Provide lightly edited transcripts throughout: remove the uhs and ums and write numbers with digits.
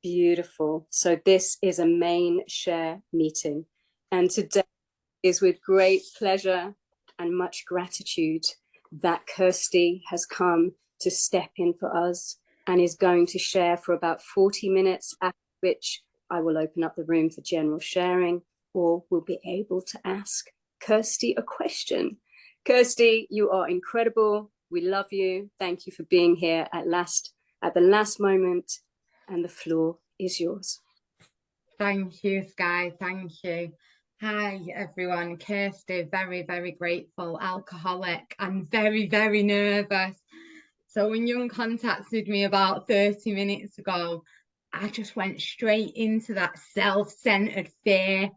Beautiful. So this is a main share meeting. And today is with great pleasure and much gratitude that Kirsty has come to step in for us and is going to share for about 40 minutes, after which I will open up the room for general sharing, or we'll be able to ask Kirsty a question. Kirsty, you are incredible. We love you. Thank you for being here at the last moment, and the floor is yours. Thank you, Sky. Thank you. Hi, everyone. Kirsty, very, very grateful, alcoholic, and very, very nervous. So when Young contacted me about 30 minutes ago, I just went straight into that self-centered fear.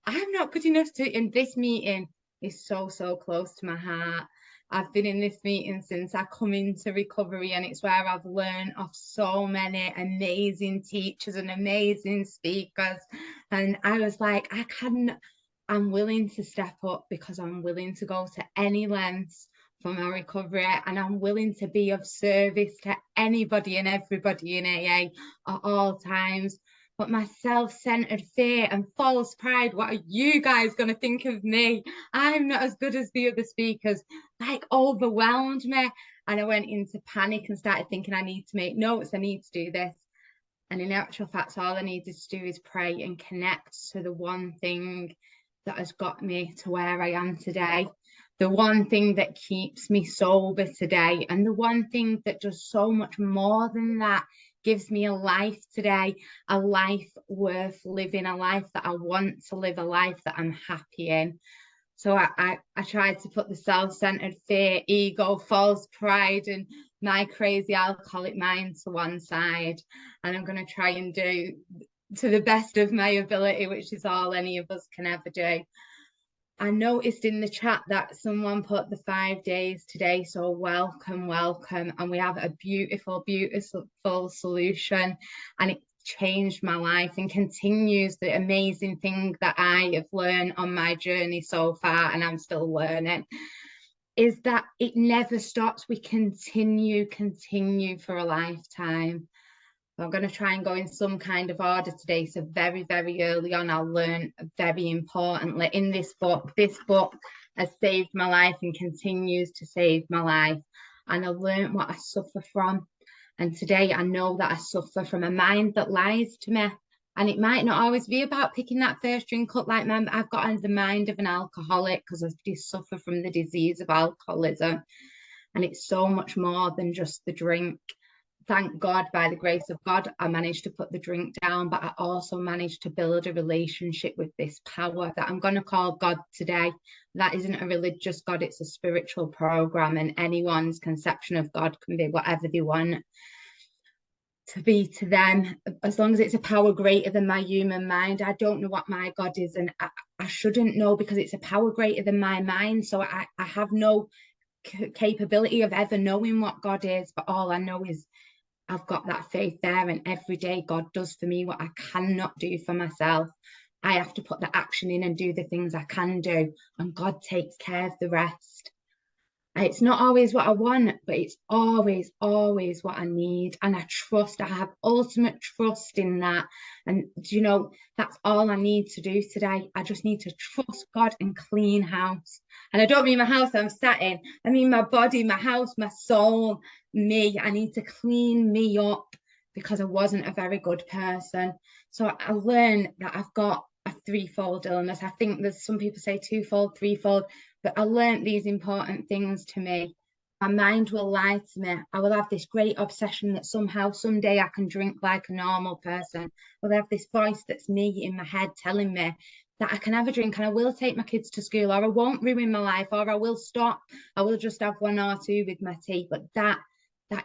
I'm not good enough to, and this meeting is so, so close to my heart. I've been in this meeting since I come into recovery, and it's where I've learned off so many amazing teachers and amazing speakers. And I was like, I'm willing to step up because I'm willing to go to any lengths for my recovery, and I'm willing to be of service to anybody and everybody in AA at all times. But my self-centered fear and false pride, what are you guys going to think of me? I'm not as good as the other speakers, like overwhelmed me. And I went into panic and started thinking, I need to make notes, I need to do this. And in actual fact, all I needed to do is pray and connect to the one thing that has got me to where I am today. The one thing that keeps me sober today, and the one thing that does so much more than that, gives me a life today, a life worth living, a life that I want to live, a life that I'm happy in. So I tried to put the self-centered fear, ego, false pride, and my crazy alcoholic mind to one side. And I'm going to try and do to the best of my ability, which is all any of us can ever do. I noticed in the chat that someone put the 5 days today, so welcome, welcome. And we have a beautiful, beautiful solution, and it changed my life and continues the amazing thing that I have learned on my journey so far, and I'm still learning, is that it never stops. We continue for a lifetime. I'm going to try and go in some kind of order today. So very, very early on, I'll learn very importantly in this book. This book has saved my life and continues to save my life. And I learned what I suffer from. And today I know that I suffer from a mind that lies to me. And it might not always be about picking that first drink up like mine, but I've got the mind of an alcoholic because I suffer from the disease of alcoholism. And it's so much more than just the drink. Thank God, by the grace of God, I managed to put the drink down, but I also managed to build a relationship with this power that I'm going to call God today. That isn't a religious God, it's a spiritual program, and anyone's conception of God can be whatever they want to be to them, as long as it's a power greater than my human mind. I don't know what my God is, and I shouldn't know because it's a power greater than my mind. So I have no capability of ever knowing what God is, but all I know is I've got that faith there, and every day God does for me what I cannot do for myself. I have to put the action in and do the things I can do, and God takes care of the rest. It's not always what I want, but it's always, always what I need. And I have ultimate trust in that. And, you know, that's all I need to do today. I just need to trust God and clean house. And I don't mean my house I'm sat in. I mean my body, my house, my soul, me. I need to clean me up because I wasn't a very good person. So I learned that I've got a threefold illness. I think there's some people say twofold, threefold, but I learned these important things to me. My mind will lie to me. I will have this great obsession that somehow, someday I can drink like a normal person. I'll have this voice that's me in my head telling me that I can have a drink and I will take my kids to school, or I won't ruin my life, or I will stop. I will just have one or two with my tea. But that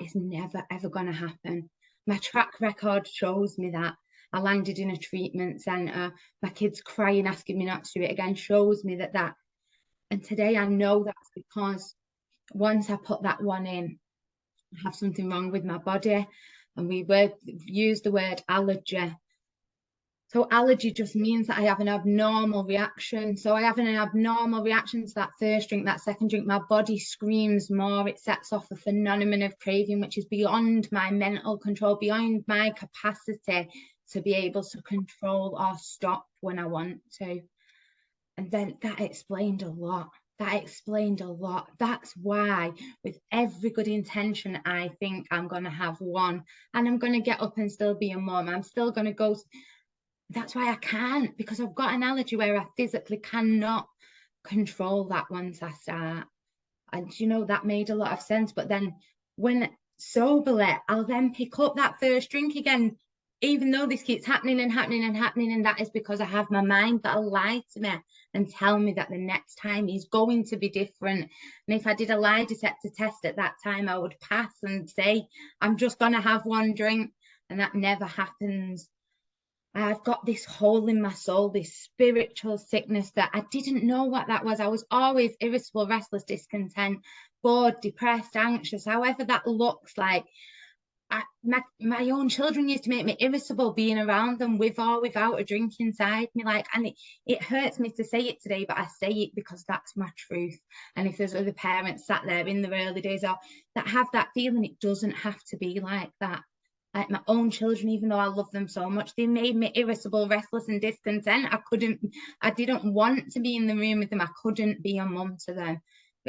is never, ever going to happen. My track record shows me that. I landed in a treatment centre. My kids crying, asking me not to do it again, shows me that. And today I know that's because once I put that one in, I have something wrong with my body. And we use the word allergy. So allergy just means that I have an abnormal reaction. So I have an abnormal reaction to that first drink, that second drink. My body screams more. It sets off a phenomenon of craving, which is beyond my mental control, beyond my capacity to be able to control or stop when I want to. And then that explained a lot. That explained a lot. That's why, with every good intention, I think I'm going to have one, and I'm going to get up and still be a mum. I'm still going to go. That's why I can't, because I've got an allergy where I physically cannot control that once I start. And, you know, that made a lot of sense. But then when soberly, I'll then pick up that first drink again, even though this keeps happening and happening and happening. And that is because I have my mind that'll lie to me and tell me that the next time is going to be different. And if I did a lie detector test at that time, I would pass and say, I'm just going to have one drink. And that never happens. I've got this hole in my soul, this spiritual sickness that I didn't know what that was. I was always irritable, restless, discontent, bored, depressed, anxious, however that looks like. My own children used to make me irritable being around them with or without a drink inside me. Like, and it hurts me to say it today, but I say it because that's my truth. And if there's other parents sat there in the early days or that have that feeling, it doesn't have to be like that. Like my own children, even though I love them so much, they made me irritable, restless, and discontent. I didn't want to be in the room with them. I couldn't be a mum to them.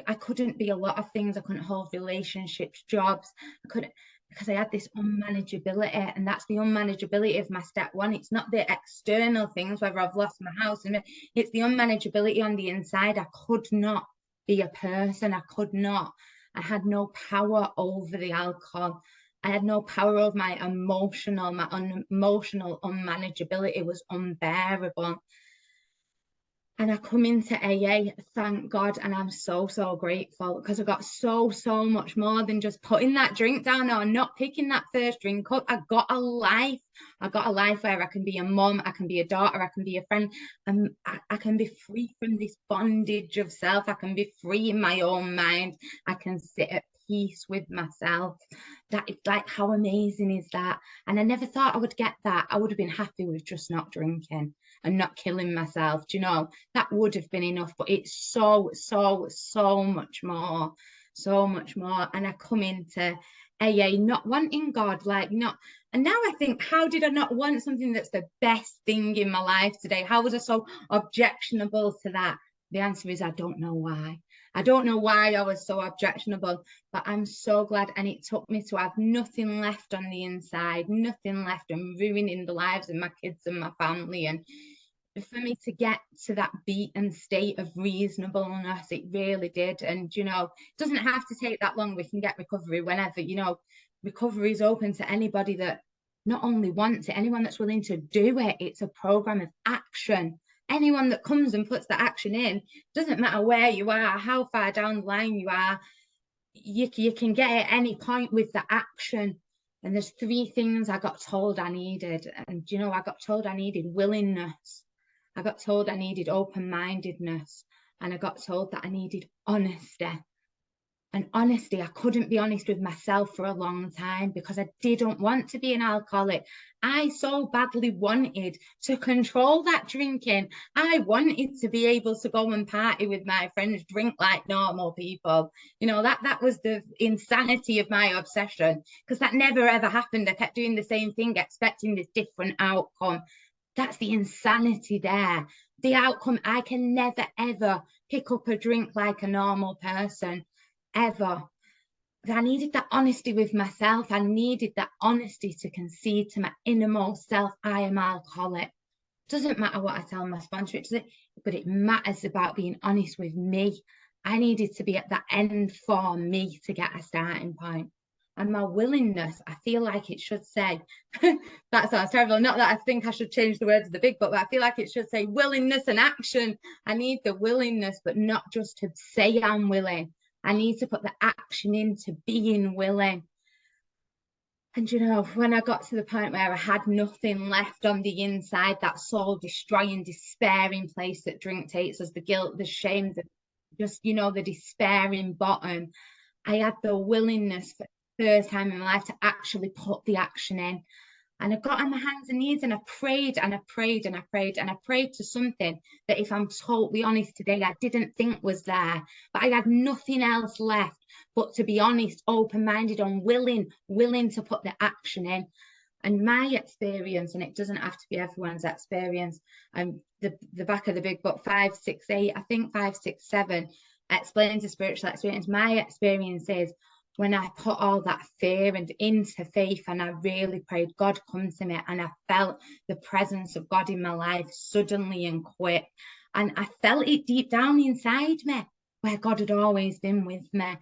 I couldn't be a lot of things. I couldn't hold relationships, jobs. I couldn't, because I had this unmanageability, and that's the unmanageability of my step one. It's not the external things, whether I've lost my house, and it's the unmanageability on the inside. I could not be a person. I could not. I had no power over the alcohol. I had no power over my emotional unmanageability was unbearable. And I come into AA, thank God, and I'm so, so grateful, because I got so, so much more than just putting that drink down or not picking that first drink up. I got a life. I got a life where I can be a mum, I can be a daughter, I can be a friend, and I can be free from this bondage of self. I can be free in my own mind. I can sit at peace with myself. That is like, how amazing is that? And I never thought I would get that. I would have been happy with just not drinking and not killing myself. Do you know, that would have been enough, but it's so, so, so much more, so much more. And I come into AA not wanting God, like not, and now I think, how did I not want something that's the best thing in my life today? How was I so objectionable to that? The answer is, I don't know why. I don't know why I was so objectionable, but I'm so glad. And it took me to have nothing left on the inside, nothing left, and ruining the lives of my kids and my family. And for me to get to that beaten state of reasonableness, it really did. And, you know, it doesn't have to take that long. We can get recovery whenever, you know, recovery is open to anybody that not only wants it, anyone that's willing to do it. It's a program of action. Anyone that comes and puts the action in, doesn't matter where you are, how far down the line you are, you can get at any point with the action. And there's 3 things I got told I needed. And, you know, I got told I needed willingness. I got told I needed open-mindedness. And I got told that I needed honesty. And honesty, I couldn't be honest with myself for a long time because I didn't want to be an alcoholic. I so badly wanted to control that drinking. I wanted to be able to go and party with my friends, drink like normal people. You know, that was the insanity of my obsession, because that never ever happened. I kept doing the same thing, expecting this different outcome. That's the insanity there. The outcome, I can never, ever pick up a drink like a normal person. Ever. I needed that honesty with myself. I needed that honesty to concede to my innermost self, I am alcoholic. Doesn't matter what I tell my sponsor, but it matters about being honest with me. I needed to be at that end for me to get a starting point. And my willingness, I feel like it should say, that sounds terrible. Not that I think I should change the words of the big book, but I feel like it should say willingness and action. I need the willingness, but not just to say I'm willing. I need to put the action into being willing. And, you know, when I got to the point where I had nothing left on the inside, that soul destroying, despairing place that drink takes us, the guilt, the shame, just, you know, the despairing bottom, I had the willingness for the first time in my life to actually put the action in. And I got on my hands and knees and I prayed and I prayed and I prayed and I prayed to something that, if I'm totally honest today, I didn't think was there. But I had nothing else left but to be honest, open-minded and willing to put the action in. And my experience, and it doesn't have to be everyone's experience, the back of the big book, 5, 6, 8, I think 5, 6, 7 explains the spiritual experience. My experience is when I put all that fear and into faith, and I really prayed, God come to me, and I felt the presence of God in my life suddenly and quick. And I felt it deep down inside me, where God had always been with me.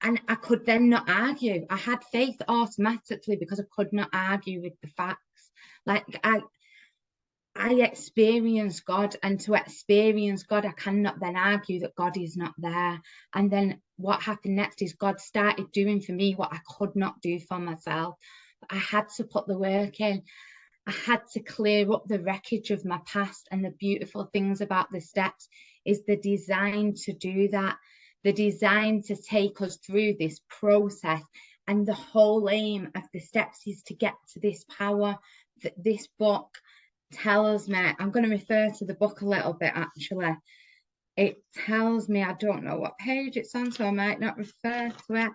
And I could then not argue. I had faith automatically because I could not argue with the facts. Like I experienced God, and to experience God, I cannot then argue that God is not there. And then what happened next is God started doing for me what I could not do for myself. I had to put the work in. I had to clear up the wreckage of my past, and the beautiful things about the steps is the design to do that, the design to take us through this process. And the whole aim of the steps is to get to this power that this book tells me. I'm going to refer to the book a little bit, actually. It tells me, I don't know what page it's on, so I might not refer to it.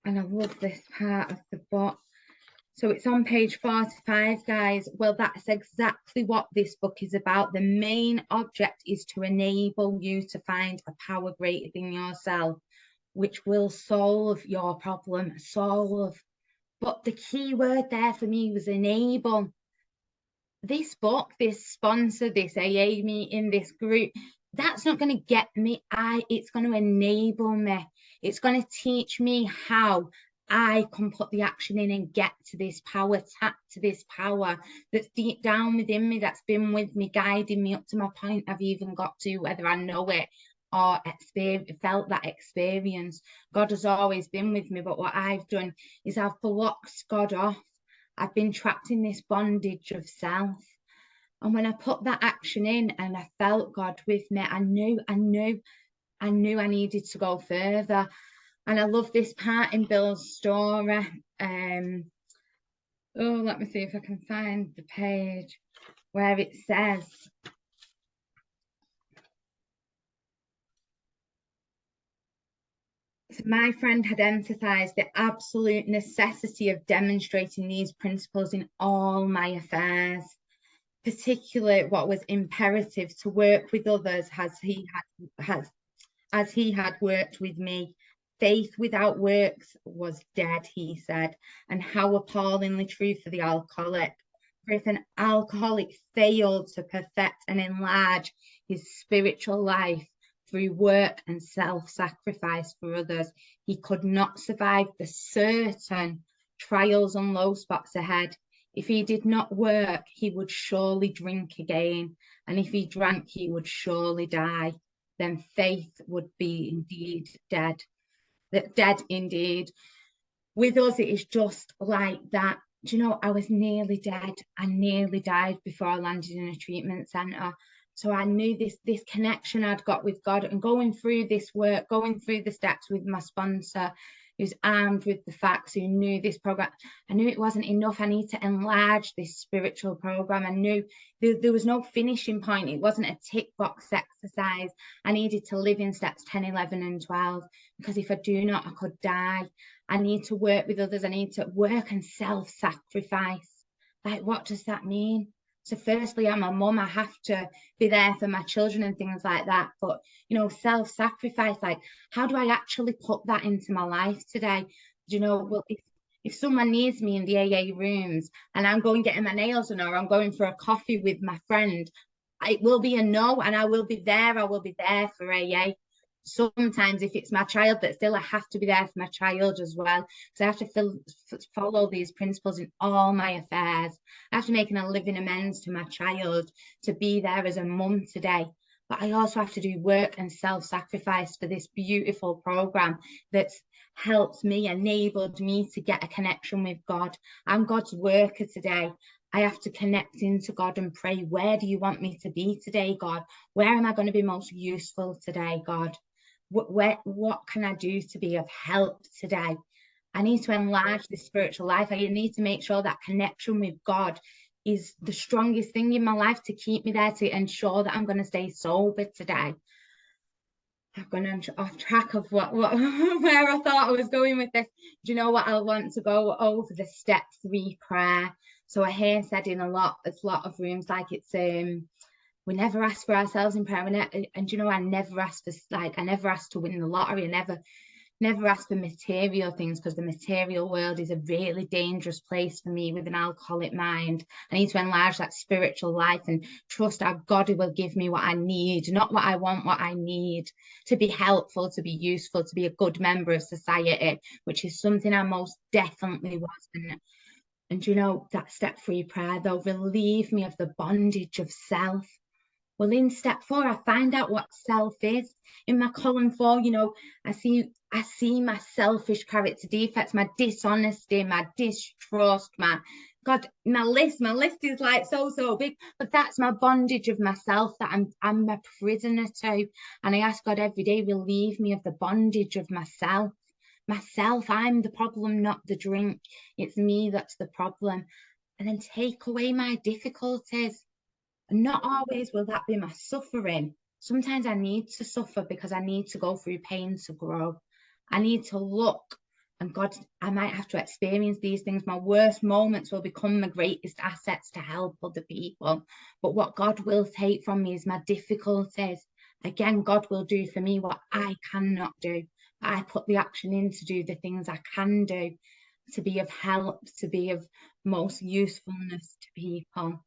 And I love this part of the book. So it's on page 45, guys. Well, that's exactly what this book is about. The main object is to enable you to find a power greater than yourself, which will solve your problem, solve. But the key word there for me was enable. This book, this sponsor, this AA meeting, this group, that's not going to get me. It's going to enable me. It's going to teach me how I can put the action in and get to this power, tap to this power that's deep down within me, that's been with me, guiding me up to my point I've even got to, whether I know it or felt that experience. God has always been with me, but what I've done is I've blocked God off. I've been trapped in this bondage of self. And when I put that action in and I felt God with me, I knew I needed to go further. And I love this part in Bill's story. Let me see if I can find the page where it says, my friend had emphasized the absolute necessity of demonstrating these principles in all my affairs, particularly what was imperative to work with others as he had worked with me. Faith without works was dead, he said, and how appallingly true for the alcoholic. For if an alcoholic failed to perfect and enlarge his spiritual life through work and self-sacrifice for others, he could not survive the certain trials and low spots ahead. If he did not work, he would surely drink again, and if he drank, he would surely die. Then faith would be indeed dead. Dead indeed. With us, it is just like that. Do you know, I was nearly dead. I nearly died before I landed in a treatment centre. So I knew this connection I'd got with God, and going through this work, going through the steps with my sponsor, who's armed with the facts, who knew this program. I knew it wasn't enough. I need to enlarge this spiritual program. I knew there was no finishing point. It wasn't a tick box exercise. I needed to live in steps 10, 11, and 12, because if I do not, I could die. I need to work with others. I need to work and self-sacrifice. Like, what does that mean? So firstly, I'm a mum. I have to be there for my children and things like that. But, you know, self-sacrifice, like, how do I actually put that into my life today? Do you know, well, if someone needs me in the AA rooms and I'm going getting my nails done, or I'm going for a coffee with my friend, it will be a no, and I will be there. I will be there for AA. Sometimes if it's my child, but still I have to be there for my child as well, because I have to follow these principles in all my affairs. I have to make a living amends to my child to be there as a mum today. But I also have to do work and self-sacrifice for this beautiful program that's helped me, enabled me to get a connection with God. I'm God's worker today. I have to connect into God and pray, where do you want me to be today, God? Where am I going to be most useful today, God? What can I do to be of help today? I need to enlarge this spiritual life. I need to make sure that connection with God is the strongest thing in my life to keep me there, to ensure that I'm going to stay sober today. I've gone off track of what where I thought I was going with this. Do you know what? I want to go over the step 3 prayer. So I hear said in a lot of rooms, like it's we never ask for ourselves in prayer, and you know, I never ask for, like, I never ask to win the lottery. I never ask for material things, because the material world is a really dangerous place for me with an alcoholic mind. I need to enlarge that spiritual life and trust our God who will give me what I need, not what I want, what I need, to be helpful, to be useful, to be a good member of society, which is something I most definitely wasn't. And you know, that step 3 prayer, though, relieve me of the bondage of self. Well, in step 4, I find out what self is. In my column 4, you know, I see my selfish character defects, my dishonesty, my distrust, my God, my list is like so big, but that's my bondage of myself that I'm a prisoner to. And I ask God every day, relieve me of the bondage of myself. Myself, I'm the problem, not the drink. It's me that's the problem. And then take away my difficulties. And not always will that be my suffering. Sometimes I need to suffer because I need to go through pain to grow. I need to look, and God, I might have to experience these things. My worst moments will become my greatest assets to help other people. But what God will take from me is my difficulties. Again, God will do for me what I cannot do. I put the action in to do the things I can do, to be of help, to be of most usefulness to people.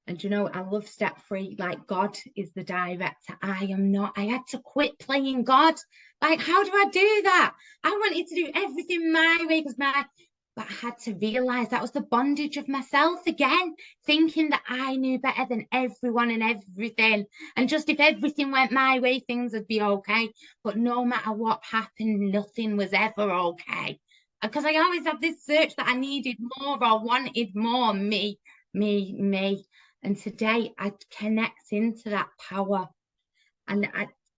And you know, I love step 3, like God is the director. I am not. I had to quit playing God. Like, how do I do that? I wanted to do everything my way but I had to realize that was the bondage of myself again, thinking that I knew better than everyone and everything. And just if everything went my way, things would be okay. But no matter what happened, nothing was ever okay. Because I always had this search that I needed more or wanted more, me. And today I connect into that power. And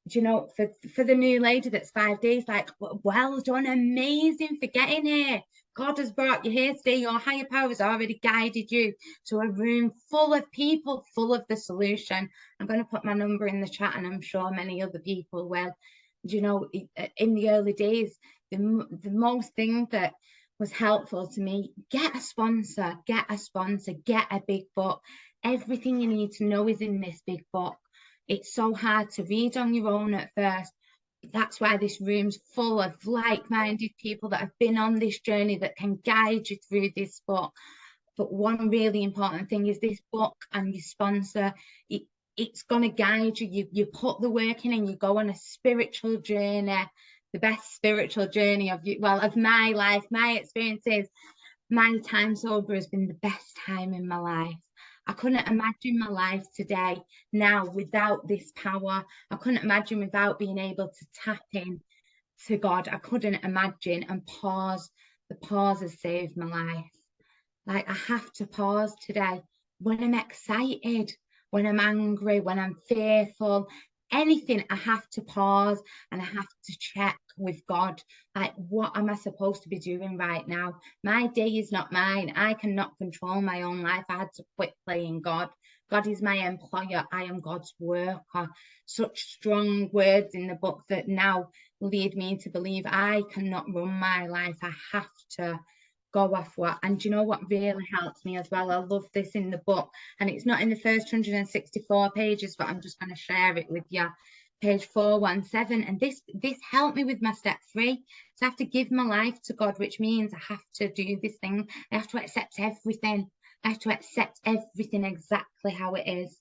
you know, for the new lady that's 5 days, like, well done, amazing for getting here. God has brought you here today. Your higher power has already guided you to a room full of people, full of the solution. I'm going to put my number in the chat, and I'm sure many other people will. You know, in the early days, the most thing that was helpful to me, get a sponsor, get a big book. Everything you need to know is in this big book. It's so hard to read on your own at first. That's why this room's full of like-minded people that have been on this journey that can guide you through this book. But one really important thing is this book and your sponsor. It's going to guide you. You put the work in and you go on a spiritual journey, the best spiritual journey of my life. My experiences, my time sober has been the best time in my life. I couldn't imagine my life today now without this power. I couldn't imagine without being able to tap in to God. I couldn't imagine, and pause. The pause has saved my life. Like, I have to pause today when I'm excited, when I'm angry, when I'm fearful, anything. I have to pause and I have to check with God. Like, what am I supposed to be doing right now? My day is not mine. I cannot control my own life. I had to quit playing God. God is my employer. I am God's worker. Such strong words in the book that now lead me to believe I cannot run my life. I have to go off what. And you know what really helps me as well? I love this in the book, and it's not in the first 164 pages, but I'm just going to share it with you. Page 417. And this helped me with my step 3. So I have to give my life to God, which means I have to do this thing. I have to accept everything. I have to accept everything exactly how it is.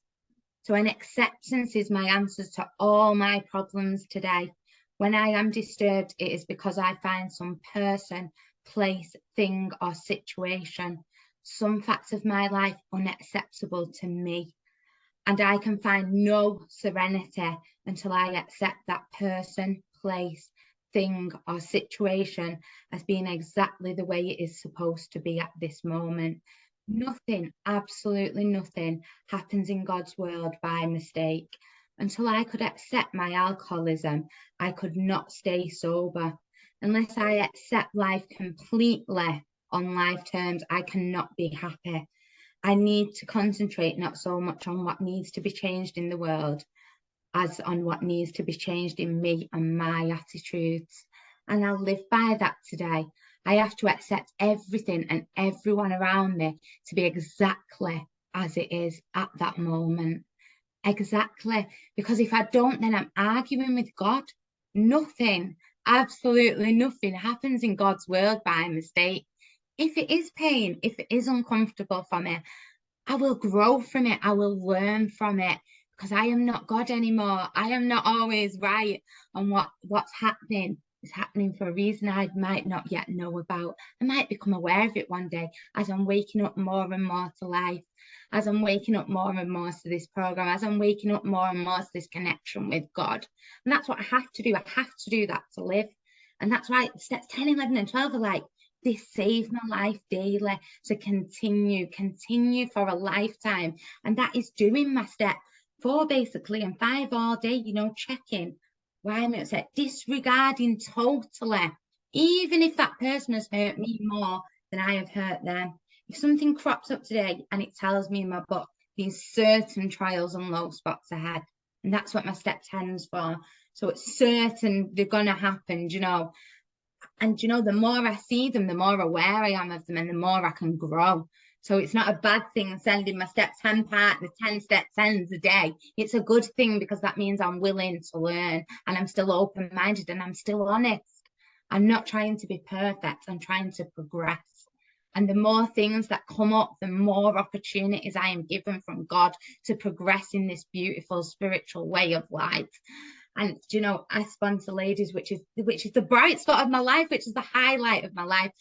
So an acceptance is my answers to all my problems today. When I am disturbed, it is because I find some person, place, thing, or situation, some facts of my life unacceptable to me. And I can find no serenity until I accept that person, place, thing, or situation as being exactly the way it is supposed to be at this moment. Nothing, absolutely nothing, happens in God's world by mistake. Until I could accept my alcoholism, I could not stay sober. Unless I accept life completely on life terms, I cannot be happy. I need to concentrate not so much on what needs to be changed in the world, as on what needs to be changed in me and my attitudes. And I'll live by that today. I have to accept everything and everyone around me to be exactly as it is at that moment. Exactly. Because if I don't, then I'm arguing with God. Nothing, absolutely nothing happens in God's world by mistake. If it is pain, if it is uncomfortable for me, I will grow from it. I will learn from it because I am not God anymore. I am not always right. And what's happening is happening for a reason I might not yet know about. I might become aware of it one day as I'm waking up more and more to life, as I'm waking up more and more to this program, as I'm waking up more and more to this connection with God. And that's what I have to do. I have to do that to live. And that's why steps 10, 11, and 12 are like, this saves my life daily to continue for a lifetime. And that is doing my step 4 basically and 5 all day, you know, checking why I'm upset, disregarding totally, even if that person has hurt me more than I have hurt them. If something crops up today and it tells me in my book, there's certain trials and low spots ahead. And that's what my step 10's for. So it's certain they're going to happen, you know. And, you know, the more I see them, the more aware I am of them and the more I can grow. So it's not a bad thing sending my step 10 part, the 10 step 10s a day. It's a good thing because that means I'm willing to learn and I'm still open-minded and I'm still honest. I'm not trying to be perfect. I'm trying to progress. And the more things that come up, the more opportunities I am given from God to progress in this beautiful spiritual way of life. And you know, I sponsor ladies, which is the bright spot of my life, which is the highlight of my life.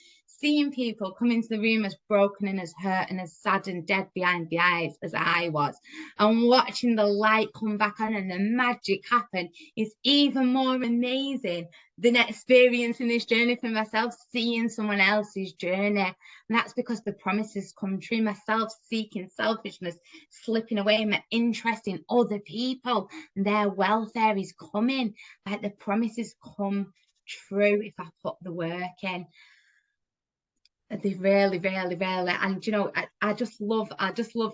Seeing people come into the room as broken and as hurt and as sad and dead behind the eyes as I was, and watching the light come back on and the magic happen is even more amazing than experiencing this journey for myself, seeing someone else's journey. And that's because the promises come true. My self-seeking selfishness slipping away, my interest in other people and their welfare is coming. Like the promises come true if I put the work in. They really, really, really, and you know, I just love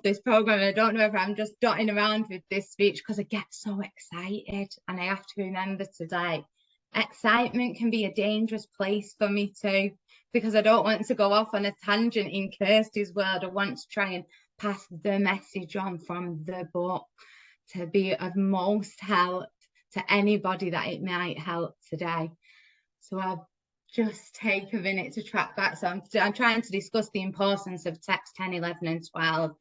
this program. I don't know if I'm just dotting around with this speech because I get so excited, and I have to remember today, excitement can be a dangerous place for me too, because I don't want to go off on a tangent in Kirsty's world. I want to try and pass the message on from the book to be of most help to anybody that it might help today. So I'll just take a minute to track back. So I'm trying to discuss the importance of steps 10, 11, and 12.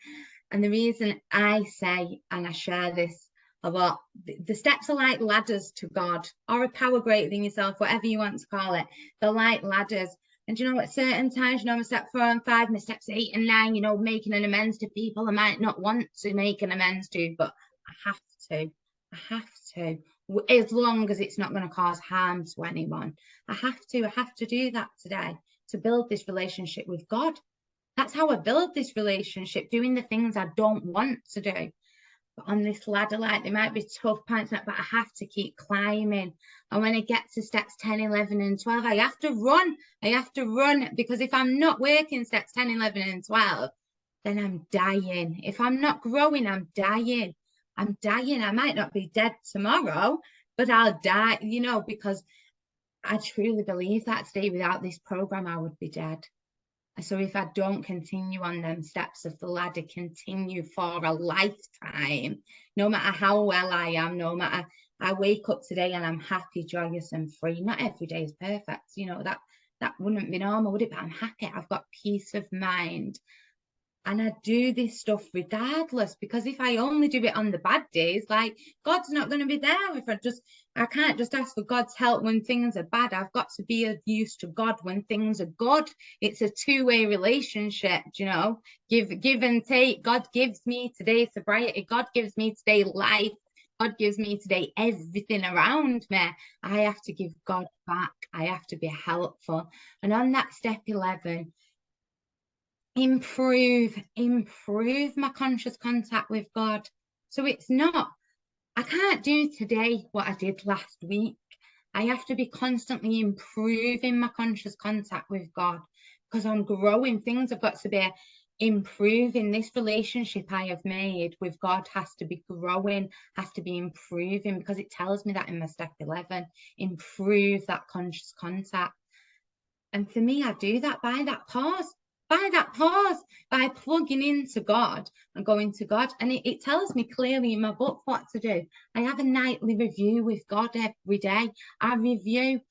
And the reason I say, and I share this a lot, the steps are like ladders to God, or a power greater than yourself, whatever you want to call it. They're like ladders. And you know, at certain times, you know, my step 4 and 5, my steps 8 and 9, you know, making an amends to people I might not want to make an amends to, but I have to. I have to. As long as it's not going to cause harm to anyone. I have to do that today to build this relationship with God. That's how I build this relationship, doing the things I don't want to do. But on this ladder, like, there might be tough points, but I have to keep climbing. And when I get to steps 10, 11, and 12, I have to run. I have to run, because if I'm not working steps 10, 11, and 12, then I'm dying. If I'm not growing, I'm dying. I'm dying. I might not be dead tomorrow, but I'll die, you know, because I truly believe that today without this program, I would be dead. So if I don't continue on them steps of the ladder, continue for a lifetime, no matter how well I am, no matter, I wake up today and I'm happy, joyous and free. Not every day is perfect, you know, that wouldn't be normal, would it? But I'm happy. I've got peace of mind. And I do this stuff regardless, because if I only do it on the bad days, like, God's not going to be there. I can't just ask for God's help when things are bad. I've got to be of use to God when things are good. It's a two-way relationship, you know, give and take. God gives me today sobriety. God gives me today life. God gives me today everything around me. I have to give God back. I have to be helpful. And on that step 11, improve my conscious contact with God. So it's not, I can't do today what I did last week. I have to be constantly improving my conscious contact with God, because I'm growing. Things have got to be improving. This relationship I have made with God has to be growing, has to be improving, because it tells me that in my step 11, improve that conscious contact. And for me, I do that by that pause, by plugging into God and going to God. And it tells me clearly in my book what to do. I have a nightly review with God every day. I review,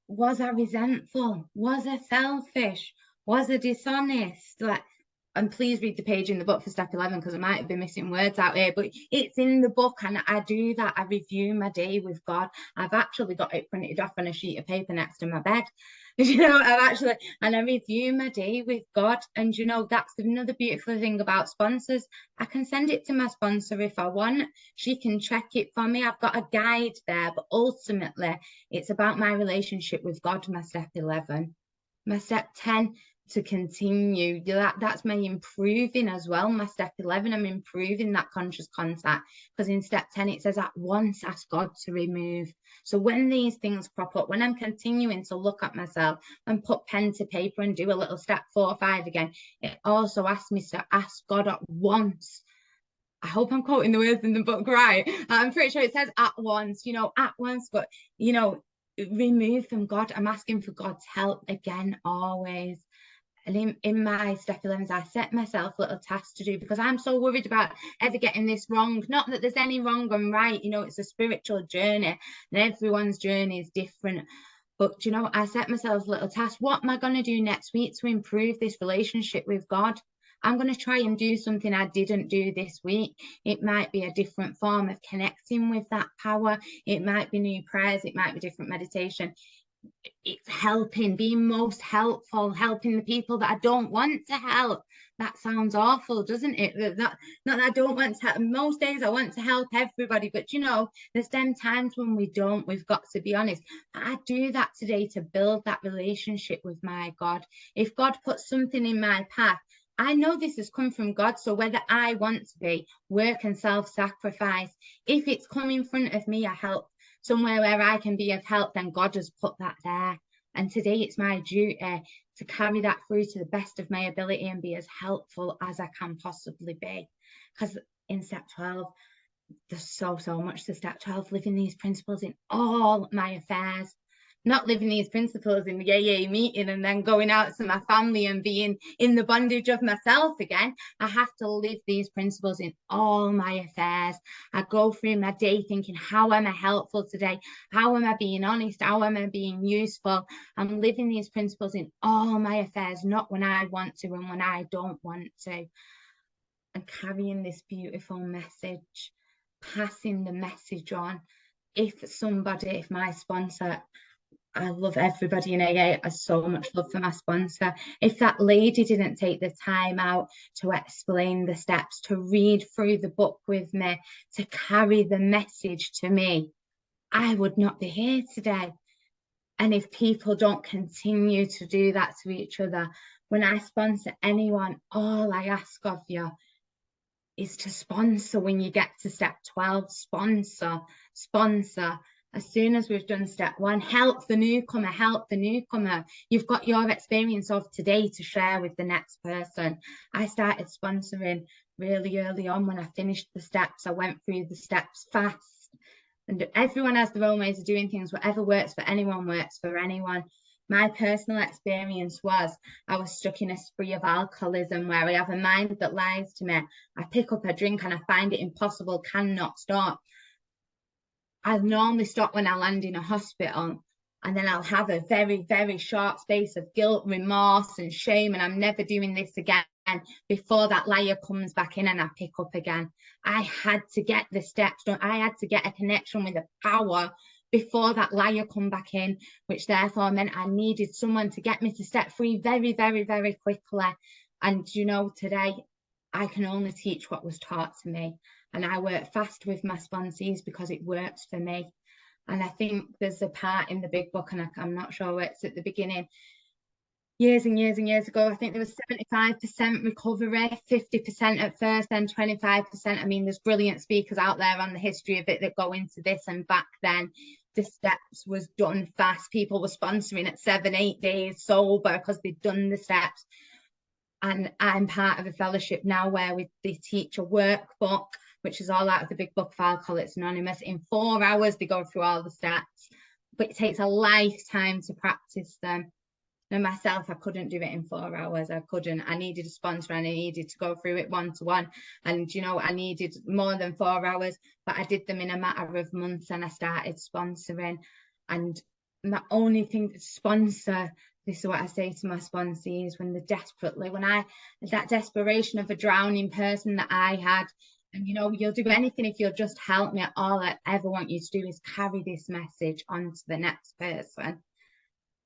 was I resentful? Was I selfish? Was I dishonest? Like, and please read the page in the book for step 11, because I might have been missing words out here, but it's in the book, and I do that. I review my day with God. I've actually got it printed off on a sheet of paper next to my bed. And I review my day with God. And that's another beautiful thing about sponsors. I can send it to my sponsor if I want. She can check it for me. I've got a guide there, but ultimately it's about my relationship with God, my step 11. My step 10, to continue. That's my improving as well. My step 11, I'm improving that conscious contact, because in step 10 it says at once ask God to remove. So when these things crop up, when I'm continuing to look at myself and put pen to paper and do a little step 4 or 5 again, it also asks me to ask God at once. I hope I'm quoting the words in the book right. I'm pretty sure it says at once, at once, but remove from God. I'm asking for God's help again, always. And in my step 11s, I set myself little tasks to do, because I'm so worried about ever getting this wrong. Not that there's any wrong and right, it's a spiritual journey, and everyone's journey is different. But, I set myself little tasks. What am I going to do next week to improve this relationship with God? I'm going to try and do something I didn't do this week. It might be a different form of connecting with that power. It might be new prayers. It might be different meditation. It's helping, being most helpful, helping the people that I don't want to help. That sounds awful, doesn't it? Not that I don't want to help. Most days I want to help everybody, but there's them times when we don't. We've got to be honest. I do that today to build that relationship with my God. If God puts something in my path, I know this has come from God. So whether I want to be, work and self-sacrifice, if it's come in front of me, I help. Somewhere where I can be of help, then God has put that there. And today it's my duty to carry that through to the best of my ability and be as helpful as I can possibly be. Because in step 12, there's so much to step 12, living these principles in all my affairs. Not living these principles in the AA meeting and then going out to my family and being in the bondage of myself again. I have to live these principles in all my affairs. I go through my day thinking, how am I helpful today? How am I being honest? How am I being useful? I'm living these principles in all my affairs, not when I want to and when I don't want to. And carrying this beautiful message, passing the message on. If my sponsor, I love everybody in AA. I have so much love for my sponsor. If that lady didn't take the time out to explain the steps, to read through the book with me, to carry the message to me, I would not be here today. And if people don't continue to do that to each other, when I sponsor anyone, all I ask of you is to sponsor. When you get to step 12, sponsor. As soon as we've done step 1, help the newcomer. You've got your experience of today to share with the next person. I started sponsoring really early on. When I finished the steps, I went through the steps fast. And everyone has their own ways of doing things. Whatever works for anyone works for anyone. My personal experience was I was stuck in a spree of alcoholism where I have a mind that lies to me. I pick up a drink and I find it impossible, cannot stop. I normally stop when I land in a hospital, and then I'll have a very, very short space of guilt, remorse and shame, and I'm never doing this again before that liar comes back in and I pick up again. I had to get the steps done. I had to get a connection with the power before that liar come back in, which therefore meant I needed someone to get me to step 3 very, very, very quickly. And today I can only teach what was taught to me. And I work fast with my sponsees because it works for me. And I think there's a part in the big book, and I'm not sure where it's at the beginning, years and years and years ago, I think there was 75% recovery, 50% at first, then 25%. I mean, there's brilliant speakers out there on the history of it that go into this. And back then, the steps was done fast. People were sponsoring at 7-8 days sober because they'd done the steps. And I'm part of a fellowship now where they teach a workbook, which is all out of the big book of Alcoholics Anonymous. In 4 hours, they go through all the steps, but it takes a lifetime to practice them. And myself, I couldn't do it in 4 hours. I couldn't. I needed a sponsor and I needed to go through it one-to-one. And, you know, I needed more than 4 hours, but I did them in a matter of months and I started sponsoring. And my only thing to sponsor, this is what I say to my sponsees when that desperation of a drowning person that I had, and you know, you'll do anything if you'll just help me. All I ever want you to do is carry this message on to the next person.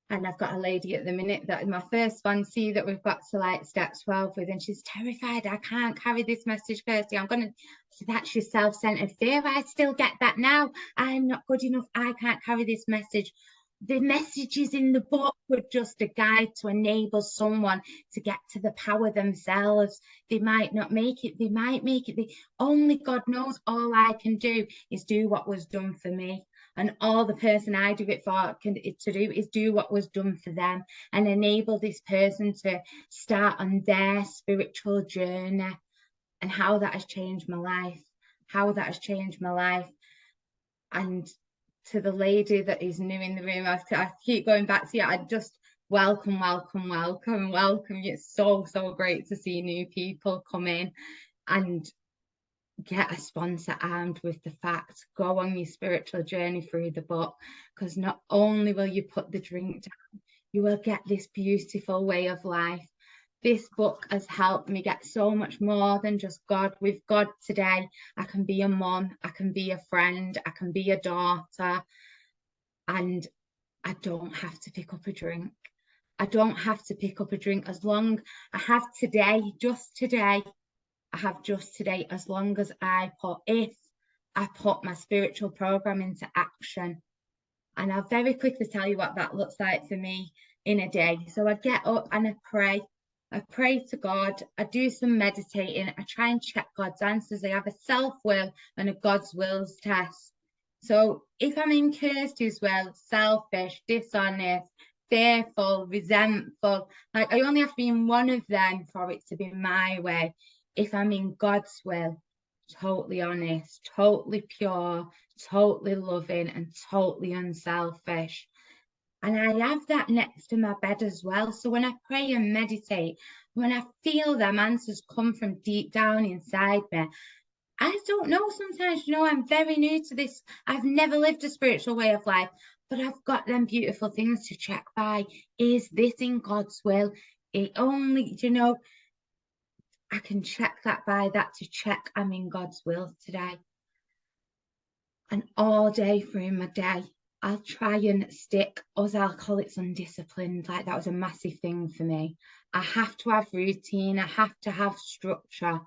And I've got a lady at the minute that is my first sponsee that we've got to like step 12 with, and she's terrified. I can't carry this message, Kirsty. So that's your self-centered fear. I still get that now. I'm not good enough. I can't carry this message. The messages in the book were just a guide to enable someone to get to the power themselves. They might not make it. They might make it. Only God knows. All I can do is do what was done for me. And all the person I do it for to do is do what was done for them and enable this person to start on their spiritual journey. And how that has changed my life. How that has changed my life. And to the lady that is new in the room, I keep going back to you. I just welcome. It's so great to see new people come in and get a sponsor armed with the facts. Go on your spiritual journey through the book, because not only will you put the drink down, you will get this beautiful way of life. This book has helped me get so much more than just God. With God today, I can be a mom, I can be a friend, I can be a daughter, and I don't have to pick up a drink. I don't have to pick up a drink as long I have today, just today. I have just today, as long as if I put my spiritual program into action. And I'll very quickly tell you what that looks like for me in a day. So I get up and I pray. I pray to God. I do some meditating. I try and check God's answers. I have a self-will and a God's wills test. So if I'm in Kirsty's will, selfish, dishonest, fearful, resentful, like I only have to be in one of them for it to be my way. If I'm in God's will, totally honest, totally pure, totally loving, and totally unselfish. And I have that next to my bed as well. So when I pray and meditate, when I feel them answers come from deep down inside me, I don't know, sometimes, you know, I'm very new to this. I've never lived a spiritual way of life, but I've got them beautiful things to check by. Is this in God's will? It only, you know, I can check that by that to check I'm in God's will today. And all day through my day, I'll try and stick. Us alcoholics undisciplined, like that was a massive thing for me. I have to have routine, I have to have structure.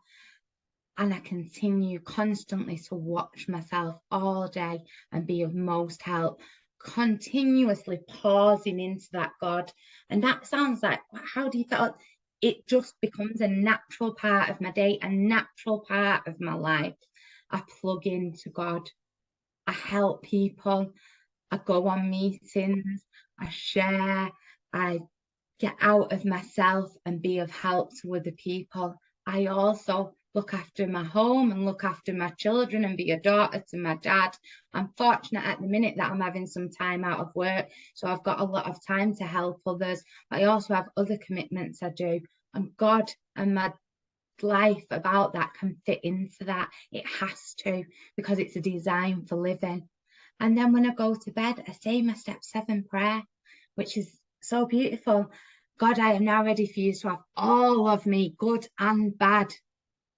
And I continue constantly to watch myself all day and be of most help, continuously pausing into that God. And that sounds like, how do you feel? It just becomes a natural part of my day, a natural part of my life. I plug into God. I help people. I go on meetings. I share. I get out of myself and be of help to other people. I also look after my home and look after my children and be a daughter to my dad. I'm fortunate at the minute that I'm having some time out of work, so I've got a lot of time to help others. I also have other commitments I do, and God and my life about that can fit into that. It has to, because it's a design for living. And then when I go to bed, I say my step 7 prayer, which is so beautiful. God, I am now ready for you to have all of me, good and bad.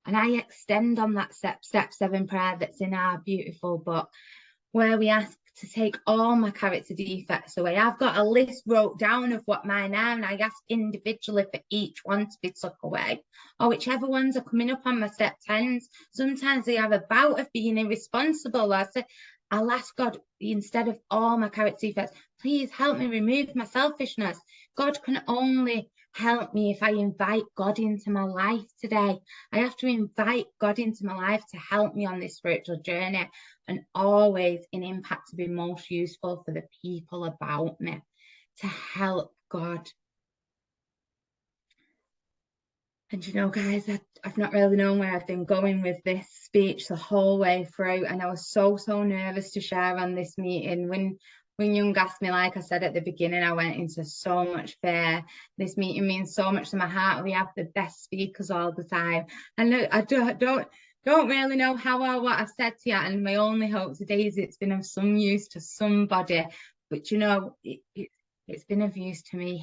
And I extend on that step 7 prayer that's in our beautiful book, where we ask to take all my character defects away. I've got a list wrote down of what mine are, and I ask individually for each one to be took away, or whichever ones are coming up on my step 10s. Sometimes they have a bout of being irresponsible. I'll ask God, instead of all my character defects, please help me remove my selfishness. God can only help me if I invite God into my life today. I have to invite God into my life to help me on this spiritual journey, and always in impact to be most useful for the people about me, to help God. And you know, guys, I've not really known where I've been going with this speech the whole way through, and I was so nervous to share on this meeting. When Young asked me, like I said at the beginning, I went into so much fear. This meeting means so much to my heart. We have the best speakers all the time, and I don't really know how or what I've said to you. And my only hope today is it's been of some use to somebody. But you know, it's been of use to me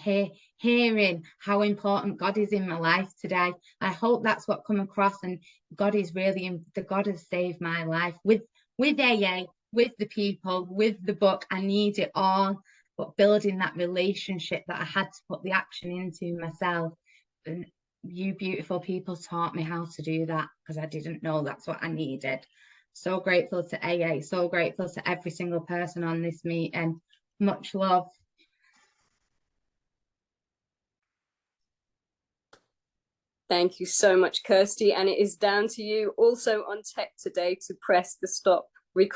hearing how important God is in my life today. I hope that's what come across, and God is really the God has saved my life with AA, with the people, with the book. I need it all, but building that relationship that I had to put the action into myself. And you beautiful people taught me how to do that, because I didn't know that's what I needed. So grateful to AA, so grateful to every single person on this meeting. Much love. Thank you so much, Kirsty. And it is down to you also on Tech Today to press the stop